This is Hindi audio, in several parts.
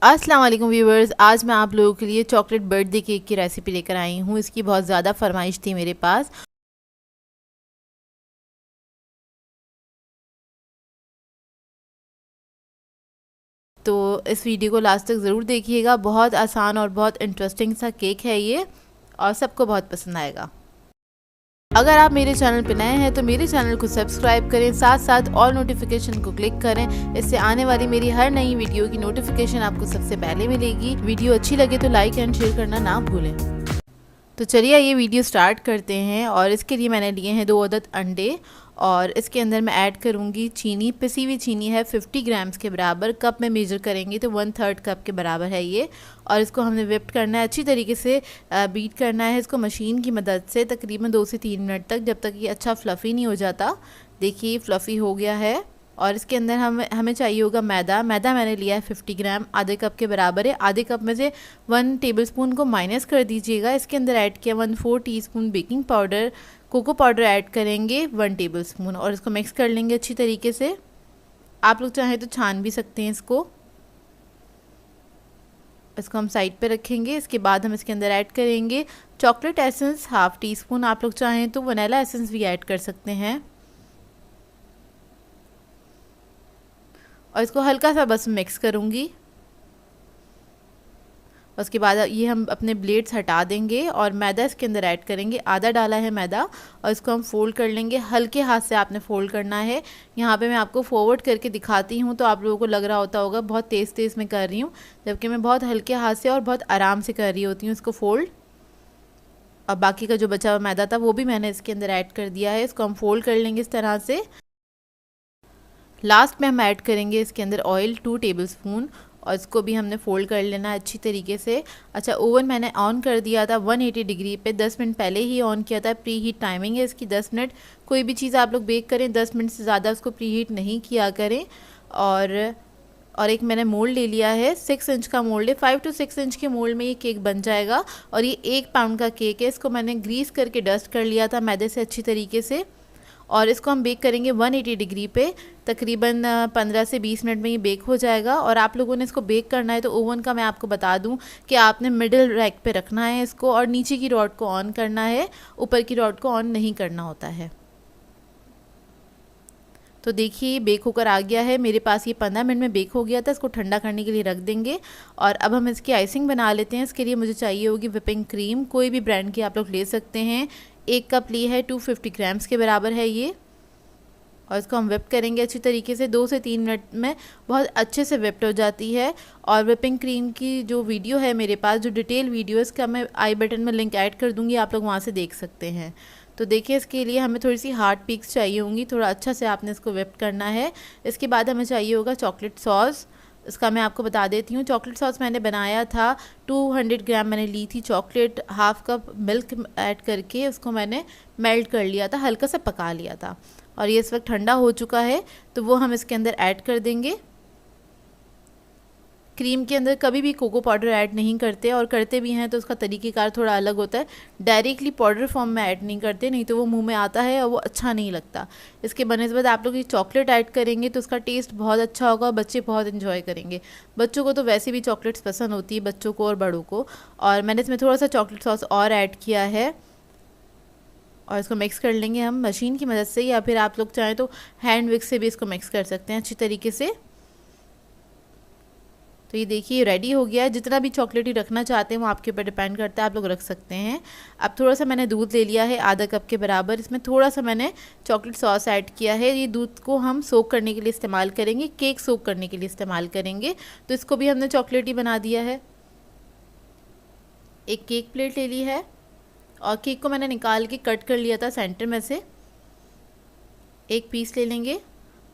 अस्सलाम वालेकुम व्यूवर्स, आज मैं आप लोगों के लिए चॉकलेट बर्थडे केक की रेसिपी लेकर आई हूँ। इसकी बहुत ज़्यादा फरमाइश थी मेरे पास, तो इस वीडियो को लास्ट तक ज़रूर देखिएगा। बहुत आसान और बहुत इंटरेस्टिंग सा केक है ये और सबको बहुत पसंद आएगा। अगर आप मेरे चैनल पर नए हैं तो मेरे चैनल को सब्सक्राइब करें, साथ साथ ऑल नोटिफिकेशन को क्लिक करें। इससे आने वाली मेरी हर नई वीडियो की नोटिफिकेशन आपको सबसे पहले मिलेगी। वीडियो अच्छी लगे तो लाइक एंड शेयर करना ना भूलें। तो चलिए ये वीडियो स्टार्ट करते हैं। और इसके लिए मैंने लिए हैं 2 अदद अंडे और इसके अंदर मैं ऐड करूँगी चीनी। पिसी हुई चीनी है 50 ग्राम्स के बराबर। कप में मेजर करेंगे तो 1/3 कप के बराबर है ये। और इसको हमने व्हिप करना है, अच्छी तरीके से बीट करना है इसको मशीन की मदद से तकरीबन 2 से 3 मिनट तक, जब तक ये अच्छा फ्लफ़ी नहीं हो जाता। देखिए फ्लफ़ी हो गया है। और इसके अंदर हमें चाहिए होगा मैदा। मैंने लिया है 50 ग्राम, आधे कप के बराबर है। आधे कप में से 1 टेबलस्पून को माइनस कर दीजिएगा। इसके अंदर ऐड किया 1/4 teaspoon baking powder. Cocoa powder add करेंगे 1 टेबलस्पून और इसको मिक्स कर लेंगे अच्छी तरीके से। आप लोग चाहें तो छान भी सकते हैं इसको हम साइड पे रखेंगे। इसके बाद हम इसके अंदर ऐड करेंगे चॉकलेट एसेंस 1/2 टीस्पून। आप लोग चाहें तो वनीला एसेंस भी ऐड कर सकते हैं और इसको हल्का सा बस मिक्स करूँगी। उसके बाद ये हम अपने ब्लेड्स हटा देंगे और मैदा इसके अंदर ऐड करेंगे। आधा डाला है मैदा और इसको हम फोल्ड कर लेंगे। हल्के हाथ से आपने फोल्ड करना है। यहाँ पे मैं आपको फॉरवर्ड करके दिखाती हूँ तो आप लोगों को लग रहा होता होगा बहुत तेज़ तेज़ मैं कर रही हूँ, जबकि मैं बहुत हल्के हाथ से और बहुत आराम से कर रही होती हूँ इसको फोल्ड। और बाकी का जो बचा हुआ मैदा था वो भी मैंने इसके अंदर ऐड कर दिया है। इसको हम फोल्ड कर लेंगे इस तरह से। लास्ट में हम ऐड करेंगे इसके अंदर ऑयल 2 टेबलस्पून और इसको भी हमने फोल्ड कर लेना है अच्छी तरीके से। अच्छा, ओवन मैंने ऑन कर दिया था 180 डिग्री पे, 10 मिनट पहले ही ऑन किया था। प्री हीट टाइमिंग है इसकी 10 मिनट। कोई भी चीज़ आप लोग बेक करें 10 मिनट से ज़्यादा उसको प्री हीट नहीं किया करें। और एक मैंने मोल्ड ले लिया है, 6 इंच का मोल्ड है। 5 to 6 इंच के मोल्ड में ये केक बन जाएगा। और ये 1 पाउंड का केक है। इसको मैंने ग्रीस करके डस्ट कर लिया था मैदे से अच्छी तरीके से। और इसको हम बेक करेंगे 180 डिग्री पे तकरीबन 15 से 20 मिनट में ये बेक हो जाएगा। और आप लोगों ने इसको बेक करना है तो ओवन का मैं आपको बता दूं कि आपने मिडिल रैक पे रखना है इसको और नीचे की रॉड को ऑन करना है, ऊपर की रॉड को ऑन नहीं करना होता है। तो देखिए बेक होकर आ गया है मेरे पास। ये 15 मिनट में बेक हो गया था। इसको ठंडा करने के लिए रख देंगे और अब हम इसकी आइसिंग बना लेते हैं। इसके लिए मुझे चाहिए होगी व्हिपिंग क्रीम। कोई भी ब्रांड की आप लोग ले सकते हैं। 1 कप ली है, 250 ग्राम्स के बराबर है ये। और इसको हम व्हिप करेंगे अच्छी तरीके से। 2 से 3 मिनट में बहुत अच्छे से व्हिप्ड हो जाती है। और व्हिपिंग क्रीम की जो वीडियो है मेरे पास, जो डिटेल वीडियो है, इसका मैं आई बटन में लिंक ऐड कर दूँगी, आप लोग वहाँ से देख सकते हैं। तो देखिए इसके लिए हमें थोड़ी सी हार्ड पीक्स चाहिए होंगी, थोड़ा अच्छा से आपने इसको व्हिप करना है। इसके बाद हमें चाहिए होगा चॉकलेट सॉस। इसका मैं आपको बता देती हूँ। चॉकलेट सॉस मैंने बनाया था 200 ग्राम मैंने ली थी चॉकलेट। 1/2 कप मिल्क ऐड करके उसको मैंने मेल्ट कर लिया था, हल्का सा पका लिया था। और ये इस वक्त ठंडा हो चुका है तो वो हम इसके अंदर ऐड कर देंगे। क्रीम के अंदर कभी भी कोको पाउडर ऐड नहीं करते, और करते भी हैं तो उसका तरीक़ेकार थोड़ा अलग होता है। डायरेक्टली पाउडर फॉर्म में ऐड नहीं करते, नहीं तो वो मुंह में आता है और वो अच्छा नहीं लगता। इसके बनस्बत आप लोग ये चॉकलेट ऐड करेंगे तो उसका टेस्ट बहुत अच्छा होगा, बच्चे बहुत इन्जॉय करेंगे। बच्चों को तो वैसे भी चॉकलेट्स पसंद होती है, बच्चों को और बड़ों को। और मैंने इसमें थोड़ा सा चॉकलेट सॉस और ऐड किया है और इसको मिक्स कर लेंगे हम मशीन की मदद से, या फिर आप लोग चाहें तो हैंड विक्स से भी इसको मिक्स कर सकते हैं अच्छी तरीके से। तो ये देखिए रेडी हो गया है। जितना भी चॉकलेटी रखना चाहते हैं वो आपके ऊपर डिपेंड करता है, आप लोग रख सकते हैं। अब थोड़ा सा मैंने दूध ले लिया है आधा कप के बराबर। इसमें थोड़ा सा मैंने चॉकलेट सॉस ऐड किया है। ये दूध को हम सोक करने के लिए इस्तेमाल करेंगे, केक सोक करने के लिए इस्तेमाल करेंगे। तो इसको भी हमने चॉकलेटी बना दिया है। एक केक प्लेट ले ली है और केक को मैंने निकाल के कट कर लिया था सेंटर में से। एक पीस ले लेंगे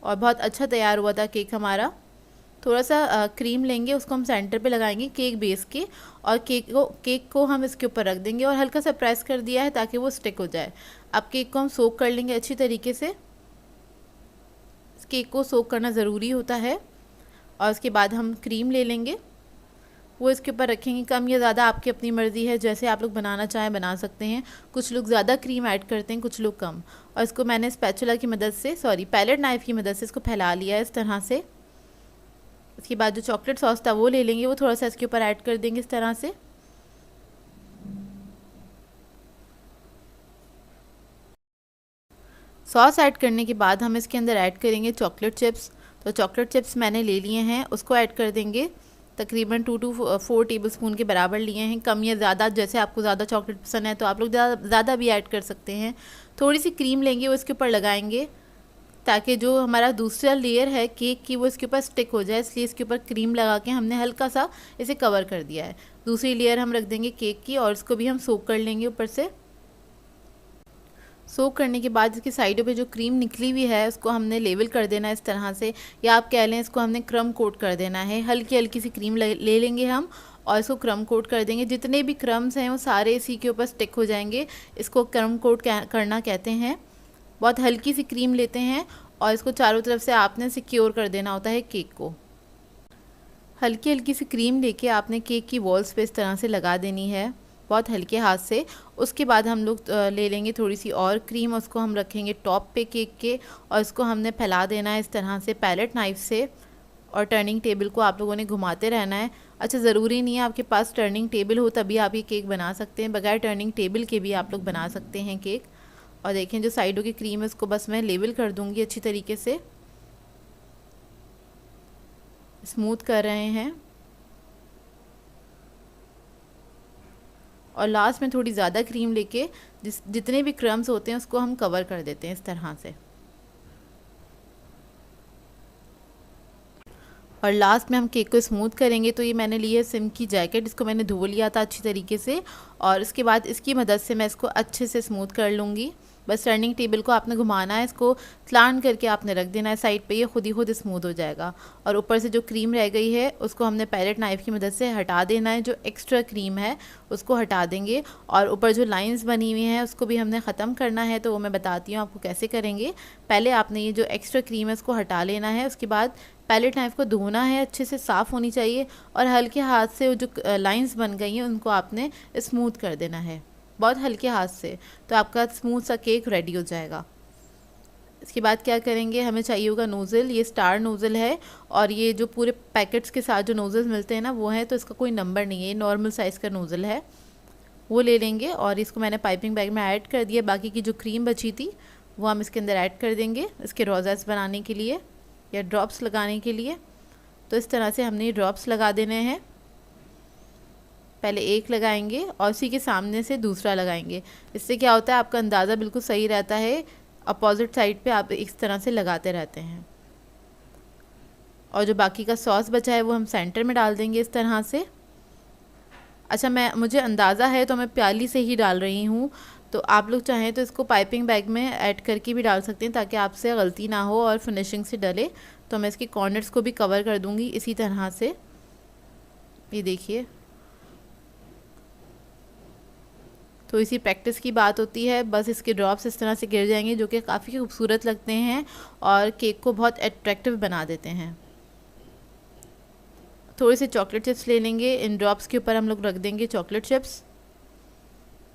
और बहुत अच्छा तैयार हुआ था केक हमारा। थोड़ा सा क्रीम लेंगे, उसको हम सेंटर पे लगाएंगे केक बेस के, और केक को हम इसके ऊपर रख देंगे और हल्का सा प्रेस कर दिया है ताकि वो स्टिक हो जाए। अब केक को हम सोक कर लेंगे अच्छी तरीके से। इस केक को सोक करना ज़रूरी होता है। और उसके बाद हम क्रीम ले लेंगे, वो इसके ऊपर रखेंगे। कम या ज़्यादा आपकी अपनी मर्ज़ी है, जैसे आप लोग बनाना चाहें बना सकते हैं। कुछ लोग ज़्यादा क्रीम ऐड करते हैं, कुछ लोग कम। और इसको मैंने स्पैचुला की मदद से, पैलेट नाइफ़ की मदद से इसको फैला लिया है इस तरह से। इसके बाद जो चॉकलेट सॉस था वो ले लेंगे, वो थोड़ा सा इसके ऊपर ऐड कर देंगे इस तरह से। सॉस ऐड करने के बाद हम इसके अंदर ऐड करेंगे चॉकलेट चिप्स। तो चॉकलेट चिप्स मैंने ले लिए हैं, उसको ऐड कर देंगे। तकरीबन 2 to 4 टेबलस्पून के बराबर लिए हैं, कम या ज़्यादा, जैसे आपको ज़्यादा चॉकलेट पसंद है तो आप लोग ज़्यादा भी ऐड कर सकते हैं। थोड़ी सी क्रीम लेंगे, वो इसके ऊपर लगाएंगे ताकि जो हमारा दूसरा लेयर है केक की वो इसके ऊपर स्टिक हो जाए, इसलिए इसके ऊपर क्रीम लगा के हमने हल्का सा इसे कवर कर दिया है। दूसरी लेयर हम रख देंगे केक की और इसको भी हम सोक कर लेंगे ऊपर से। सोक करने के बाद इसकी साइडों पे जो क्रीम निकली हुई है उसको हमने लेवल कर देना है इस तरह से, या आप कह लें इसको हमने क्रम कोट कर देना है। हल्की हल्की सी क्रीम ले लेंगे हम और इसको क्रम कोट कर देंगे। जितने भी क्रम्स हैं वो सारे इसी के ऊपर स्टिक हो जाएंगे, इसको क्रम कोट करना कहते हैं। बहुत हल्की सी क्रीम लेते हैं और इसको चारों तरफ से आपने सिक्योर कर देना होता है केक को। हल्की हल्की सी क्रीम लेके आपने केक की वॉल्स पे इस तरह से लगा देनी है, बहुत हल्के हाथ से। उसके बाद हम लोग ले लेंगे थोड़ी सी और क्रीम, उसको हम रखेंगे टॉप पे केक के और इसको हमने फैला देना है इस तरह से पैलेट नाइफ से। और टर्निंग टेबल को आप लोगों ने घुमाते रहना है। अच्छा, ज़रूरी नहीं है आपके पास टर्निंग टेबल हो तभी आप ये केक बना सकते हैं, बगैर टर्निंग टेबल के भी आप लोग बना सकते हैं केक। और देखें जो साइडों की क्रीम है उसको बस मैं लेवल कर दूँगी अच्छी तरीके से, स्मूथ कर रहे हैं। और लास्ट में थोड़ी ज़्यादा क्रीम लेके जितने भी क्रम्स होते हैं उसको हम कवर कर देते हैं इस तरह से। और लास्ट में हम केक को स्मूथ करेंगे। तो ये मैंने ली है सिम की जैकेट, इसको मैंने धो लिया था अच्छी तरीके से और इसके बाद इसकी मदद से मैं इसको अच्छे से स्मूथ कर लूँगी। बस टर्निंग टेबल को आपने घुमाना है, इसको स्लांट करके आपने रख देना है साइड पे, ये खुद ही खुद स्मूथ हो जाएगा। और ऊपर से जो क्रीम रह गई है उसको हमने पैलेट नाइफ़ की मदद से हटा देना है, जो एक्स्ट्रा क्रीम है उसको हटा देंगे। और ऊपर जो लाइंस बनी हुई हैं उसको भी हमने ख़त्म करना है, तो वो मैं बताती हूँ आपको कैसे करेंगे। पहले आपने ये जो एक्स्ट्रा क्रीम है उसको हटा लेना है, उसके बाद पैलेट नाइफ़ को धोना है, अच्छे से साफ़ होनी चाहिए और हल्के हाथ से वो जो लाइंस बन गई हैं उनको आपने स्मूथ कर देना है, बहुत हल्के हाथ से, तो आपका स्मूथ सा केक रेडी हो जाएगा। इसके बाद क्या करेंगे, हमें चाहिए होगा नोज़ल, ये स्टार नोज़ल है और ये जो पूरे पैकेट्स के साथ जो नोज़ल मिलते हैं ना वो है, तो इसका कोई नंबर नहीं है, ये नॉर्मल साइज़ का नोज़ल है, वो ले लेंगे। और इसको मैंने पाइपिंग बैग में ऐड कर दिया। बाकी की जो क्रीम बची थी वो हम इसके अंदर ऐड कर देंगे इसके रोज़ेस बनाने के लिए या ड्रॉप्स लगाने के लिए। तो इस तरह से हमने ये ड्रॉप्स लगा देने हैं, पहले एक लगाएंगे और उसी के सामने से दूसरा लगाएंगे। इससे क्या होता है आपका अंदाज़ा बिल्कुल सही रहता है, अपोजिट साइड पे आप इस तरह से लगाते रहते हैं। और जो बाकी का सॉस बचा है वो हम सेंटर में डाल देंगे इस तरह से। अच्छा, मुझे अंदाज़ा है तो मैं प्याली से ही डाल रही हूँ, तो आप लोग चाहें तो इसको पाइपिंग बैग में ऐड करके भी डाल सकते हैं ताकि आपसे गलती ना हो और फिनिशिंग से डले। तो मैं इसके कॉर्नर्स को भी कवर कर दूँगी इसी तरह से, ये देखिए। तो इसी प्रैक्टिस की बात होती है, बस इसके ड्रॉप्स इस तरह से गिर जाएंगे जो कि काफ़ी खूबसूरत लगते हैं और केक को बहुत अट्रैक्टिव बना देते हैं। थोड़े से चॉकलेट चिप्स ले लेंगे, इन ड्रॉप्स के ऊपर हम लोग रख देंगे चॉकलेट चिप्स।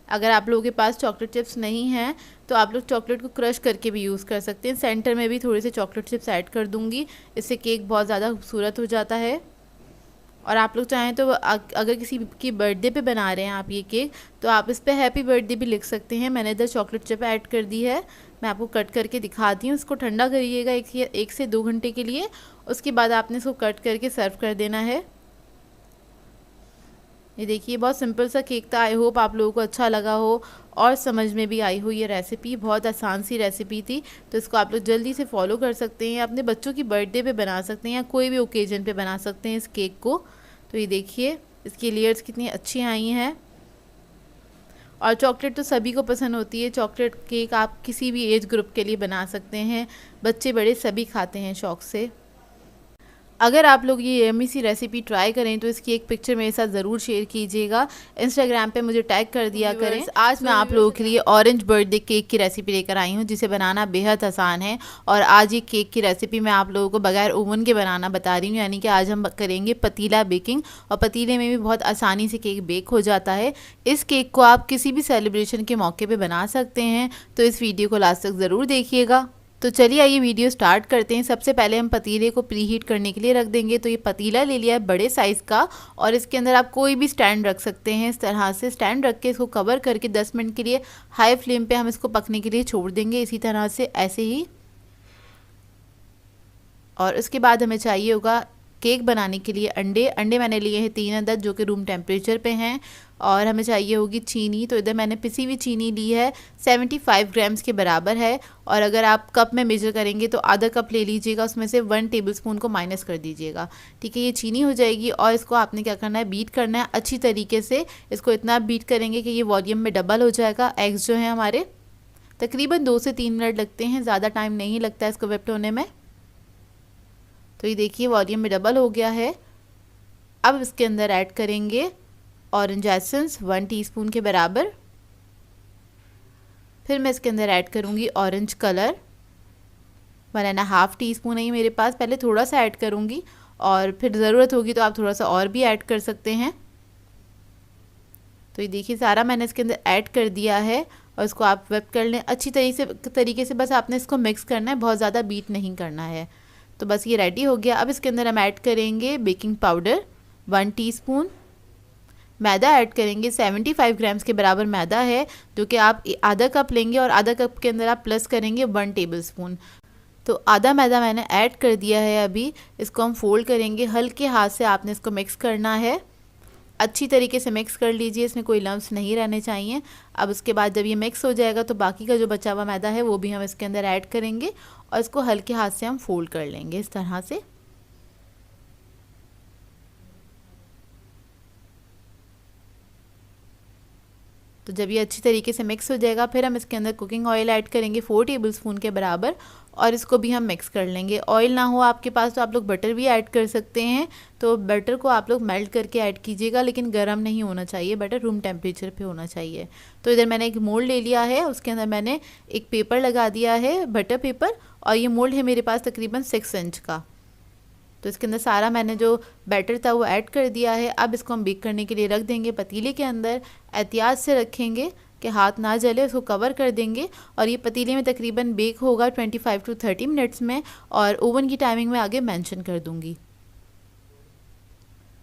अगर आप लोगों के पास चॉकलेट चिप्स नहीं हैं तो आप लोग चॉकलेट को क्रश करके भी यूज़ कर सकते हैं। सेंटर में भी थोड़े से चॉकलेट चिप्स ऐड कर दूँगी, इससे केक बहुत ज़्यादा खूबसूरत हो जाता है। और आप लोग चाहें तो अगर किसी की बर्थडे पे बना रहे हैं आप ये केक, तो आप इस पे हैप्पी बर्थडे भी लिख सकते हैं। मैंने इधर चॉकलेट चिप ऐड कर दी है, मैं आपको कट करके दिखाती हूँ। इसको ठंडा करिएगा 1 से 2 घंटे के लिए, उसके बाद आपने इसको कट करके सर्व कर देना है। ये देखिए, बहुत सिंपल सा केक था। आई होप आप लोगों को अच्छा लगा हो और समझ में भी आई हो ये रेसिपी। बहुत आसान सी रेसिपी थी, तो इसको आप लोग जल्दी से फॉलो कर सकते हैं। अपने बच्चों की बर्थडे पे बना सकते हैं या कोई भी ओकेजन पे बना सकते हैं इस केक को। तो ये देखिए इसकी लेयर्स कितनी अच्छी आई हैं और चॉकलेट तो सभी को पसंद होती है। चॉकलेट केक आप किसी भी एज ग्रुप के लिए बना सकते हैं, बच्चे बड़े सभी खाते हैं शौक़ से। अगर आप लोग ये यम्मी सी रेसिपी ट्राई करें तो इसकी एक पिक्चर मेरे साथ ज़रूर शेयर कीजिएगा, इंस्टाग्राम पे मुझे टैग कर दिया करें। आज मैं आप लोगों के लिए ऑरेंज बर्थडे केक की रेसिपी लेकर आई हूँ जिसे बनाना बेहद आसान है। और आज ये केक की रेसिपी मैं आप लोगों को बगैर ओवन के बनाना बता रही हूँ, यानी कि आज हम करेंगे पतीला बेकिंग। और पतीले में भी बहुत आसानी से केक बेक हो जाता है। इस केक को आप किसी भी सेलिब्रेशन के मौके पर बना सकते हैं, तो इस वीडियो को लास्ट तक ज़रूर देखिएगा। तो चलिए आइए वीडियो स्टार्ट करते हैं। सबसे पहले हम पतीले को प्री हीट करने के लिए रख देंगे। तो ये पतीला ले लिया है बड़े साइज़ का, और इसके अंदर आप कोई भी स्टैंड रख सकते हैं। इस तरह से स्टैंड रख के इसको कवर करके 10 मिनट के लिए हाई फ्लेम पे हम इसको पकने के लिए छोड़ देंगे, इसी तरह से ऐसे ही। और उसके बाद हमें चाहिए होगा केक बनाने के लिए अंडे मैंने लिए हैं 3 अदद, जो कि रूम टेम्परेचर पे हैं। और हमें चाहिए होगी चीनी। तो इधर मैंने पिसी हुई चीनी ली है, 75 ग्राम्स के बराबर है। और अगर आप कप में मेजर करेंगे तो आधा कप ले लीजिएगा, उसमें से 1 टेबलस्पून को माइनस कर दीजिएगा। ठीक है, ये चीनी हो जाएगी। और इसको आपने क्या करना है, बीट करना है अच्छी तरीके से। इसको इतना बीट करेंगे कि ये वॉल्यूम में डबल हो जाएगा। एग्स जो हैं हमारे तकरीबन 2 से 3 मिनट लगते हैं, ज़्यादा टाइम नहीं लगता है इसको व्हिप्ड होने में। तो ये देखिए वॉल्यूम में डबल हो गया है। अब इसके अंदर ऐड करेंगे ऑरेंज एसेंस 1 टीस्पून के बराबर। फिर मैं इसके अंदर ऐड करूँगी ऑरेंज कलर 1.5 टीस्पून है मेरे पास। पहले थोड़ा सा ऐड करूँगी और फिर ज़रूरत होगी तो आप थोड़ा सा और भी ऐड कर सकते हैं। तो ये देखिए सारा मैंने इसके अंदर ऐड कर दिया है, और इसको आप व्हिप कर लें अच्छी तरीके से। बस आपने इसको मिक्स करना है, बहुत ज़्यादा बीट नहीं करना है। तो बस ये रेडी हो गया। अब इसके अंदर हम ऐड करेंगे बेकिंग पाउडर 1 टीस्पून। मैदा ऐड करेंगे 75 ग्राम्स के बराबर मैदा है, जो कि आप आधा कप लेंगे, और आधा कप के अंदर आप प्लस करेंगे 1 टेबलस्पून। तो आधा मैदा मैंने ऐड कर दिया है। अभी इसको हम फोल्ड करेंगे, हल्के हाथ से आपने इसको मिक्स करना है। अच्छी तरीके से मिक्स कर लीजिए, इसमें कोई लम्स नहीं रहने चाहिए। अब उसके बाद जब ये मिक्स हो जाएगा तो बाकी का जो बचा हुआ मैदा है वो भी हम इसके अंदर ऐड करेंगे, और इसको हल्के हाथ से हम फोल्ड कर लेंगे इस तरह से। तो जब ये अच्छी तरीके से मिक्स हो जाएगा, फिर हम इसके अंदर कुकिंग ऑयल ऐड करेंगे 4 टेबलस्पून के बराबर, और इसको भी हम मिक्स कर लेंगे। ऑयल ना हो आपके पास तो आप लोग बटर भी ऐड कर सकते हैं। तो बटर को आप लोग मेल्ट करके ऐड कीजिएगा, लेकिन गर्म नहीं होना चाहिए, बटर रूम टेम्परेचर पे होना चाहिए। तो इधर मैंने एक मोल्ड ले लिया है, उसके अंदर मैंने एक पेपर लगा दिया है, बटर पेपर, और ये मोल्ड है मेरे पास तकरीबन 6 इंच का। तो इसके अंदर सारा मैंने जो बैटर था वो ऐड कर दिया है। अब इसको हम बेक करने के लिए रख देंगे पतीले के अंदर। एहतियात से रखेंगे कि हाथ ना जले, उसको कवर कर देंगे। और ये पतीले में तकरीबन बेक होगा 25 to 30 मिनट्स में, और ओवन की टाइमिंग में आगे मेंशन कर दूंगी।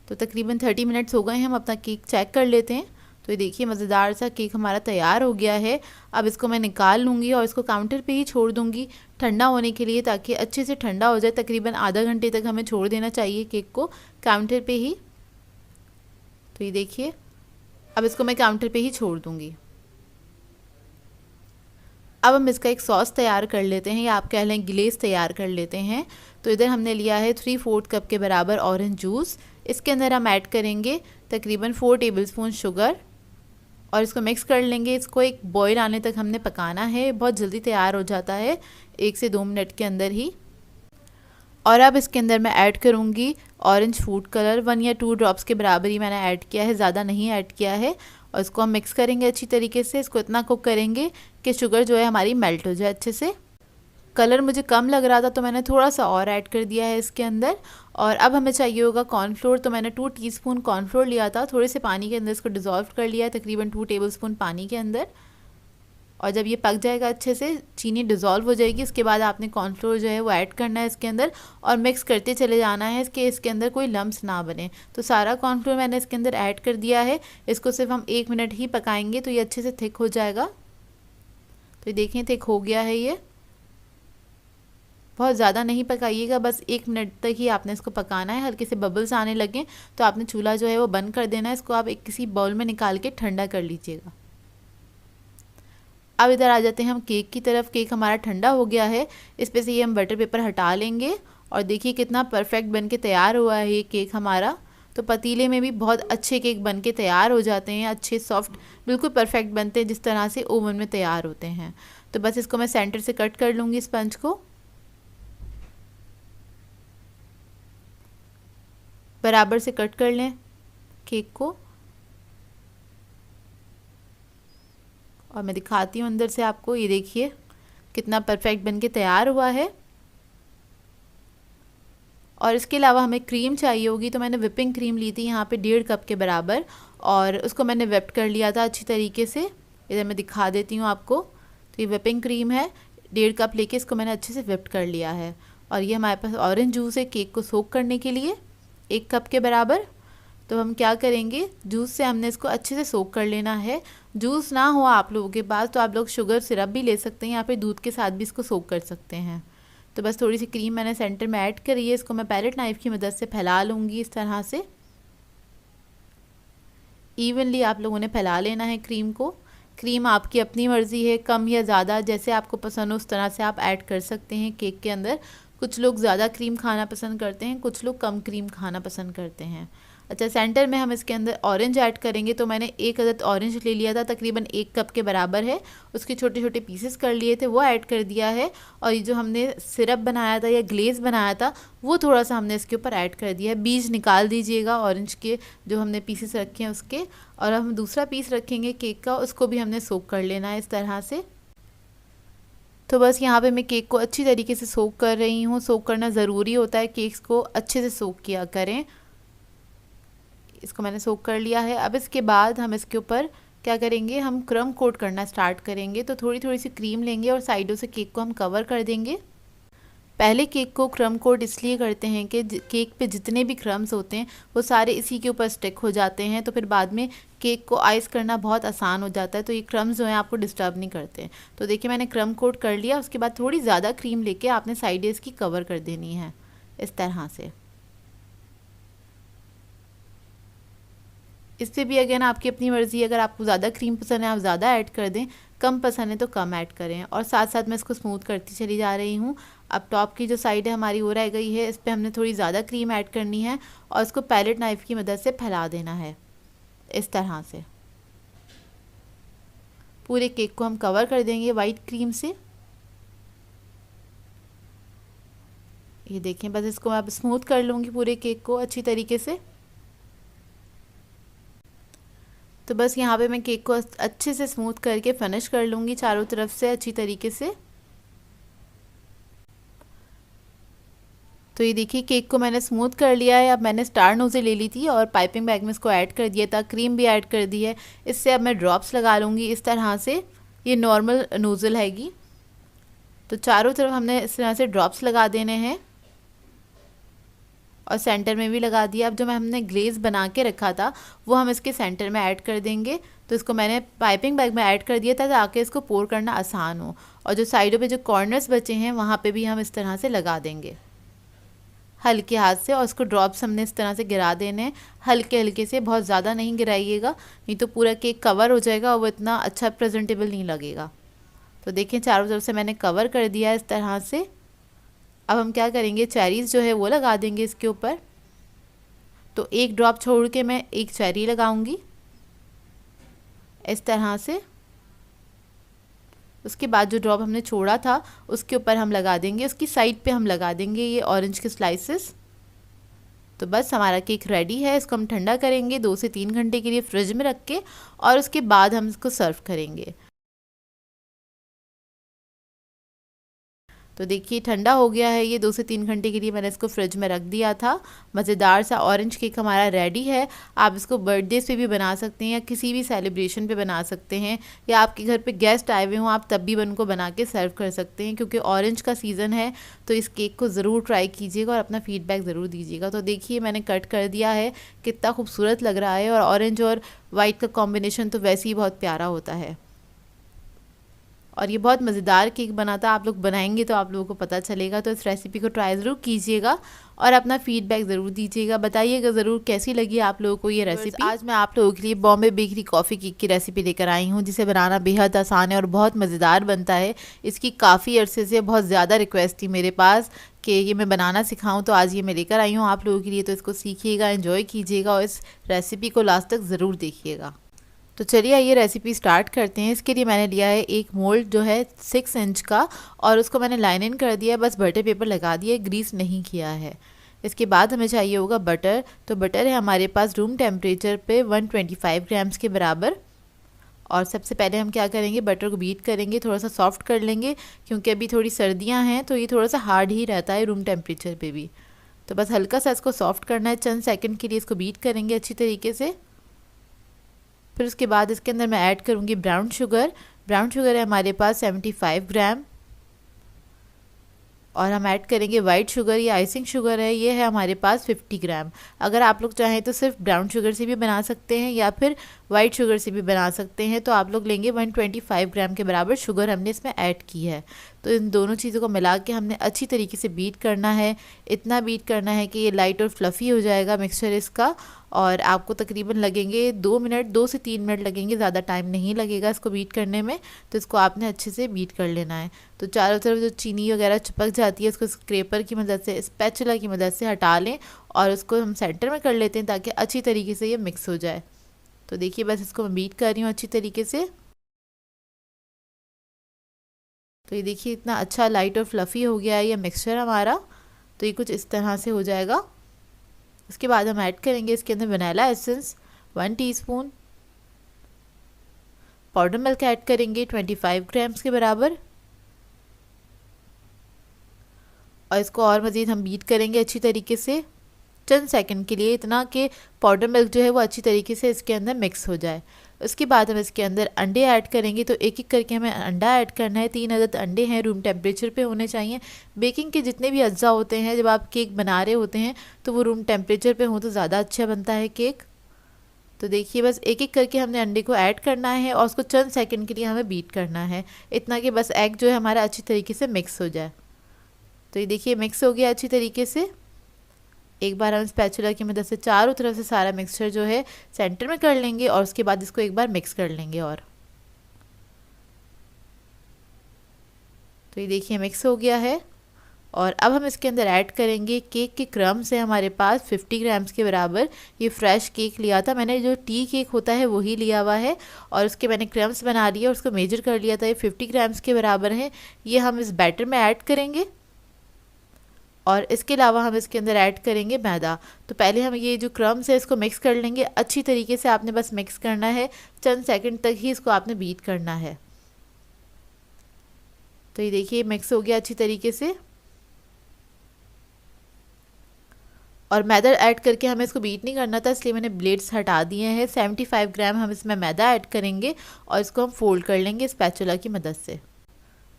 तो तकरीबन 30 मिनट्स हो गए हैं, हम अपना केक चेक कर लेते हैं। तो ये देखिए मज़ेदार सा केक हमारा तैयार हो गया है। अब इसको मैं निकाल लूँगी और इसको काउंटर पे ही छोड़ दूँगी ठंडा होने के लिए, ताकि अच्छे से ठंडा हो जाए। तकरीबन आधा घंटे तक हमें छोड़ देना चाहिए केक को काउंटर पे ही। तो ये देखिए अब इसको मैं काउंटर पे ही छोड़ दूँगी। अब हम इसका एक सॉस तैयार कर लेते हैं, या आप कह लें ग्लेस तैयार कर लेते हैं। तो इधर हमने लिया है 3/4 कप के बराबर ऑरेंज जूस। इसके अंदर हम ऐड करेंगे तकरीबन 4 टेबलस्पून शुगर, और इसको मिक्स कर लेंगे। इसको एक बॉईल आने तक हमने पकाना है, बहुत जल्दी तैयार हो जाता है 1 से 2 मिनट के अंदर ही। और अब इसके अंदर मैं ऐड करूँगी ऑरेंज फूड कलर 1 या 2 ड्रॉप्स के बराबर ही मैंने ऐड किया है, ज़्यादा नहीं ऐड किया है। और इसको हम मिक्स करेंगे अच्छी तरीके से। इसको इतना कुक करेंगे कि शुगर जो है हमारी मेल्ट हो जाए अच्छे से। कलर मुझे कम लग रहा था तो मैंने थोड़ा सा और ऐड कर दिया है इसके अंदर। और अब हमें चाहिए होगा कॉर्नफ्लोर। तो मैंने 2 टीस्पून कॉर्नफ्लोर लिया था, थोड़े से पानी के अंदर इसको डिज़ोल्व कर लिया है, तकरीबन 2 टेबलस्पून पानी के अंदर। और जब ये पक जाएगा अच्छे से, चीनी डिज़ोल्व हो जाएगी, उसके बाद आपने कॉर्नफ्लोर जो है वो ऐड करना है इसके अंदर, और मिक्स करते चले जाना है कि इसके अंदर कोई लम्स ना बने। तो सारा कॉर्नफ्लोर मैंने इसके अंदर ऐड कर दिया है। इसको सिर्फ हम 1 मिनट ही पकाएंगे तो ये अच्छे से थिक हो जाएगा। तो ये देखें थिक हो गया है ये। बहुत ज़्यादा नहीं पकाइएगा, बस 1 मिनट तक ही आपने इसको पकाना है। हल्के से बबल्स आने लगे तो आपने चूल्हा जो है वो बंद कर देना है। इसको आप एक किसी बाउल में निकाल के ठंडा कर लीजिएगा। अब इधर आ जाते हैं हम केक की तरफ। केक हमारा ठंडा हो गया है, इस पे से ये हम बटर पेपर हटा लेंगे। और देखिए कितना परफेक्ट बन के तैयार हुआ है ये केक हमारा। तो पतीले में भी बहुत अच्छे केक बन के तैयार हो जाते हैं, अच्छे सॉफ्ट बिल्कुल परफेक्ट बनते हैं जिस तरह से ओवन में तैयार होते हैं। तो बस इसको मैं सेंटर से कट कर लूँगी स्पंज को। बराबर से कट कर लें केक को, और मैं दिखाती हूँ अंदर से आपको। ये देखिए कितना परफेक्ट बन के तैयार हुआ है। और इसके अलावा हमें क्रीम चाहिए होगी, तो मैंने विपिंग क्रीम ली थी यहाँ पे 1.5 कप के बराबर, और उसको मैंने वेप्ट कर लिया था अच्छी तरीके से। इधर मैं दिखा देती हूँ आपको। तो ये विपिंग क्रीम है, 1.5 कप लेके इसको मैंने अच्छे से व्हिप्ड कर लिया है। और ये हमारे पास ऑरेंज जूस है केक को सोक करने के लिए 1 कप के बराबर। तो हम क्या करेंगे, जूस से हमने इसको अच्छे से सोक कर लेना है। जूस ना हो आप लोगों के पास तो आप लोग शुगर सिरप भी ले सकते हैं या फिर दूध के साथ भी इसको सोक कर सकते हैं। तो बस थोड़ी सी क्रीम मैंने सेंटर में ऐड करी है, इसको मैं पैलेट नाइफ की मदद से फैला लूँगी। इस तरह से इवनली आप लोगों ने फैला लेना है क्रीम को। क्रीम आपकी अपनी मर्ज़ी है, कम या ज़्यादा जैसे आपको पसंद हो उस तरह से आप ऐड कर सकते हैं केक के अंदर। कुछ लोग ज़्यादा क्रीम खाना पसंद करते हैं, कुछ लोग कम क्रीम खाना पसंद करते हैं। अच्छा, सेंटर में हम इसके अंदर ऑरेंज ऐड करेंगे। तो मैंने 1 अदद ऑरेंज ले लिया था, तकरीबन 1 कप के बराबर है। उसके छोटे छोटे पीसेस कर लिए थे, वो ऐड कर दिया है। और ये जो हमने सिरप बनाया था या ग्लेज़ बनाया था वो थोड़ा सा हमने इसके ऊपर ऐड कर दिया है। बीज निकाल दीजिएगा ऑरेंज के जो हमने पीसेस रखे हैं उसके। और हम दूसरा पीस रखेंगे केक का, उसको भी हमने सोक कर लेना है इस तरह से। तो बस यहाँ पे मैं केक को अच्छी तरीके से सोक कर रही हूँ। सोक करना ज़रूरी होता है, केक्स को अच्छे से सोक किया करें। इसको मैंने सोक कर लिया है। अब इसके बाद हम इसके ऊपर क्या करेंगे, हम क्रम कोट करना स्टार्ट करेंगे। तो थोड़ी थोड़ी सी क्रीम लेंगे और साइडों से केक को हम कवर कर देंगे। पहले केक को क्रम कोट इसलिए करते हैं कि केक पे जितने भी क्रम्स होते हैं वो सारे इसी के ऊपर स्टिक हो जाते हैं, तो फिर बाद में केक को आइस करना बहुत आसान हो जाता है। तो ये क्रम्स जो हैं आपको डिस्टर्ब नहीं करते हैं। तो देखिए मैंने क्रम कोट कर लिया। उसके बाद थोड़ी ज़्यादा क्रीम लेके आपने साइड इसकी कवर कर देनी है इस तरह से। इस पर भी अगेन आपकी अपनी मर्ज़ी है, अगर आपको ज़्यादा क्रीम पसंद है आप ज़्यादा ऐड कर दें, कम पसंद है तो कम ऐड करें। और साथ साथ मैं इसको स्मूथ करती चली जा रही हूँ। अब टॉप की जो साइड है हमारी वो रह गई है, इस पर हमने थोड़ी ज़्यादा क्रीम ऐड करनी है और इसको पैलेट नाइफ़ की मदद से फैला देना है इस तरह से। पूरे केक को हम कवर कर देंगे वाइट क्रीम से। ये देखें, बस इसको मैं अब स्मूथ कर लूँगी पूरे केक को अच्छी तरीके से। तो बस यहाँ पे मैं केक को अच्छे से स्मूथ करके फिनिश कर लूँगी चारों तरफ से अच्छी तरीके से। तो ये देखिए केक को मैंने स्मूथ कर लिया है। अब मैंने स्टार नोज़ल ले ली थी और पाइपिंग बैग में इसको ऐड कर दिया था, क्रीम भी ऐड कर दी है। इससे अब मैं ड्रॉप्स लगा लूँगी इस तरह से। ये नॉर्मल नोज़ल हैगी। तो चारों तरफ हमने इस तरह से ड्रॉप्स लगा देने हैं और सेंटर में भी लगा दिया। अब जो हमने ग्लेज़ बना के रखा था वो हम इसके सेंटर में ऐड कर देंगे। तो इसको मैंने पाइपिंग बैग में ऐड कर दिया था ताकि इसको पोर करना आसान हो। और जो साइडों पे जो कॉर्नर्स बचे हैं वहाँ पे भी हम इस तरह से लगा देंगे हल्के हाथ से। और इसको ड्रॉप्स हमने इस तरह से गिरा देने हैं हल्के हल्के से, बहुत ज़्यादा नहीं गिराइएगा, नहीं तो पूरा केक कवर हो जाएगा और वो इतना अच्छा प्रेजेंटेबल नहीं लगेगा। तो देखें चारों तरफ से मैंने कवर कर दिया इस तरह से। अब हम क्या करेंगे, चेरीज़ जो है वो लगा देंगे इसके ऊपर। तो एक ड्रॉप छोड़ के मैं एक चेरी लगाऊंगी इस तरह से। उसके बाद जो ड्रॉप हमने छोड़ा था उसके ऊपर हम लगा देंगे, उसकी साइड पे हम लगा देंगे ये ऑरेंज के स्लाइसेस। तो बस हमारा केक रेडी है। इसको हम ठंडा करेंगे 2 से 3 घंटे के लिए फ्रिज में रख के, और उसके बाद हम इसको सर्व करेंगे। तो देखिए ठंडा हो गया है ये, 2 से 3 घंटे के लिए मैंने इसको फ्रिज में रख दिया था। मज़ेदार सा ऑरेंज केक हमारा रेडी है। आप इसको बर्थडेज़ पे भी बना सकते हैं या किसी भी सेलिब्रेशन पे बना सकते हैं, या आपके घर पे गेस्ट आए हुए हों आप तब भी उनको बना के सर्व कर सकते हैं। क्योंकि ऑरेंज का सीज़न है तो इस केक को ज़रूर ट्राई कीजिएगा और अपना फ़ीडबैक ज़रूर दीजिएगा। तो देखिए मैंने कट कर दिया है, कितना खूबसूरत लग रहा है। और ऑरेंज और वाइट का कॉम्बिनेशन तो वैसे ही बहुत प्यारा होता है। और ये बहुत मज़ेदार केक बना था, आप लोग बनाएंगे तो आप लोगों को पता चलेगा। तो इस रेसिपी को ट्राई ज़रूर कीजिएगा और अपना फीडबैक ज़रूर दीजिएगा, बताइएगा ज़रूर कैसी लगी आप लोगों को ये रेसिपी। आज मैं आप लोगों के लिए बॉम्बे बेकरी कॉफ़ी केक की रेसिपी लेकर आई हूँ, जिसे बनाना बेहद आसान है और बहुत मज़ेदार बनता है। इसकी काफ़ी अरसे से बहुत ज़्यादा रिक्वेस्ट थी मेरे पास कि ये मैं बनाना सिखाऊं, तो आज ये मैं लेकर आई हूँ आप लोगों के लिए। तो इसको सीखिएगा, एंजॉय कीजिएगा और इस रेसिपी को लास्ट तक ज़रूर देखिएगा। तो चलिए आइए रेसिपी स्टार्ट करते हैं। इसके लिए मैंने लिया है एक मोल्ड जो है 6 इंच का, और उसको मैंने लाइन इन कर दिया है, बस बटर पेपर लगा दिया, ग्रीस नहीं किया है। इसके बाद हमें चाहिए होगा बटर। तो बटर है हमारे पास रूम टेम्परेचर पे 125 ग्राम्स के बराबर। और सबसे पहले हम क्या करेंगे, बटर को बीट करेंगे, थोड़ा सा सॉफ्ट कर लेंगे, क्योंकि अभी थोड़ी सर्दियाँ हैं तो ये थोड़ा सा हार्ड ही रहता है रूम टेम्परेचर पे भी। तो बस हल्का सा इसको सॉफ्ट करना है, चंद सेकंड के लिए इसको बीट करेंगे अच्छी तरीके से। फिर उसके बाद इसके अंदर मैं ऐड करूँगी ब्राउन शुगर। ब्राउन शुगर है हमारे पास 75 ग्राम। और हम ऐड करेंगे वाइट शुगर, ये आइसिंग शुगर है, ये है हमारे पास 50 ग्राम। अगर आप लोग चाहें तो सिर्फ ब्राउन शुगर से भी बना सकते हैं या फिर वाइट शुगर से भी बना सकते हैं। तो आप लोग लेंगे 125 ग्राम के बराबर शुगर हमने इसमें ऐड की है। तो इन दोनों चीज़ों को मिला के हमने अच्छी तरीके से बीट करना है। इतना बीट करना है कि ये लाइट और फ्लफ़ी हो जाएगा मिक्सचर इसका। और आपको तकरीबन लगेंगे 2 मिनट, 2 से 3 मिनट लगेंगे, ज़्यादा टाइम नहीं लगेगा इसको बीट करने में। तो इसको आपने अच्छे से बीट कर लेना है। तो चारों तरफ जो चीनी वगैरह चिपक जाती है उसको स्क्रैपर की मदद से, स्पैचुला की मदद से हटा लें और उसको हम सेंटर में कर लेते हैं ताकि अच्छी तरीके से ये मिक्स हो जाए। तो देखिए बस इसको मैं बीट कर रही हूँ अच्छी तरीके से। तो ये देखिए इतना अच्छा लाइट और फ्लफ़ी हो गया है ये मिक्सचर हमारा। तो ये कुछ इस तरह से हो जाएगा। उसके बाद हम ऐड करेंगे इसके अंदर vanilla essence 1 teaspoon, powder milk add करेंगे 25 ग्राम्स के बराबर और इसको और मज़ीद हम बीट करेंगे अच्छी तरीके से चंद सेकंड के लिए, इतना कि पाउडर मिल्क जो है वो अच्छी तरीके से इसके अंदर मिक्स हो जाए। उसके बाद हम इसके अंदर अंडे ऐड करेंगे। तो एक एक करके हमें अंडा ऐड करना है। 3 अदद अंडे हैं, रूम टेम्परेचर पे होने चाहिए। बेकिंग के जितने भी अज्जा होते हैं, जब आप केक बना रहे होते हैं तो वो रूम टेम्परेचर पे हो तो ज़्यादा अच्छा बनता है केक। तो देखिए बस एक एक करके हमने अंडे को ऐड करना है और उसको चंद सेकंड के लिए हमें बीट करना है, इतना कि बस एग जो है हमारा अच्छी तरीके से मिक्स हो जाए। तो ये देखिए मिक्स हो गया अच्छी तरीके से। एक बार हम स्पैचुला की मदद से चारों तरफ से सारा मिक्सचर जो है सेंटर में कर लेंगे और उसके बाद इसको एक बार मिक्स कर लेंगे। और तो ये देखिए मिक्स हो गया है। और अब हम इसके अंदर ऐड करेंगे केक के क्रम्स है हमारे पास 50 ग्राम्स के बराबर। ये फ्रेश केक लिया था मैंने, जो टी केक होता है वही लिया हुआ है और उसके मैंने क्रम्स बना लिए और उसको मेजर कर लिया था। ये 50 ग्राम्स के बराबर है। ये हम इस बैटर में ऐड करेंगे और इसके अलावा हम इसके अंदर ऐड करेंगे मैदा। तो पहले हम ये जो क्रम्स है इसको मिक्स कर लेंगे अच्छी तरीके से। आपने बस मिक्स करना है, चंद सेकंड तक ही इसको आपने बीट करना है। तो ये देखिए मिक्स हो गया अच्छी तरीके से और मैदा ऐड करके हमें इसको बीट नहीं करना था, इसलिए मैंने ब्लेड्स हटा दिए हैं। 75 ग्राम हम इसमें मैदा ऐड करेंगे और इसको हम फोल्ड कर लेंगे स्पैचुला की मदद से।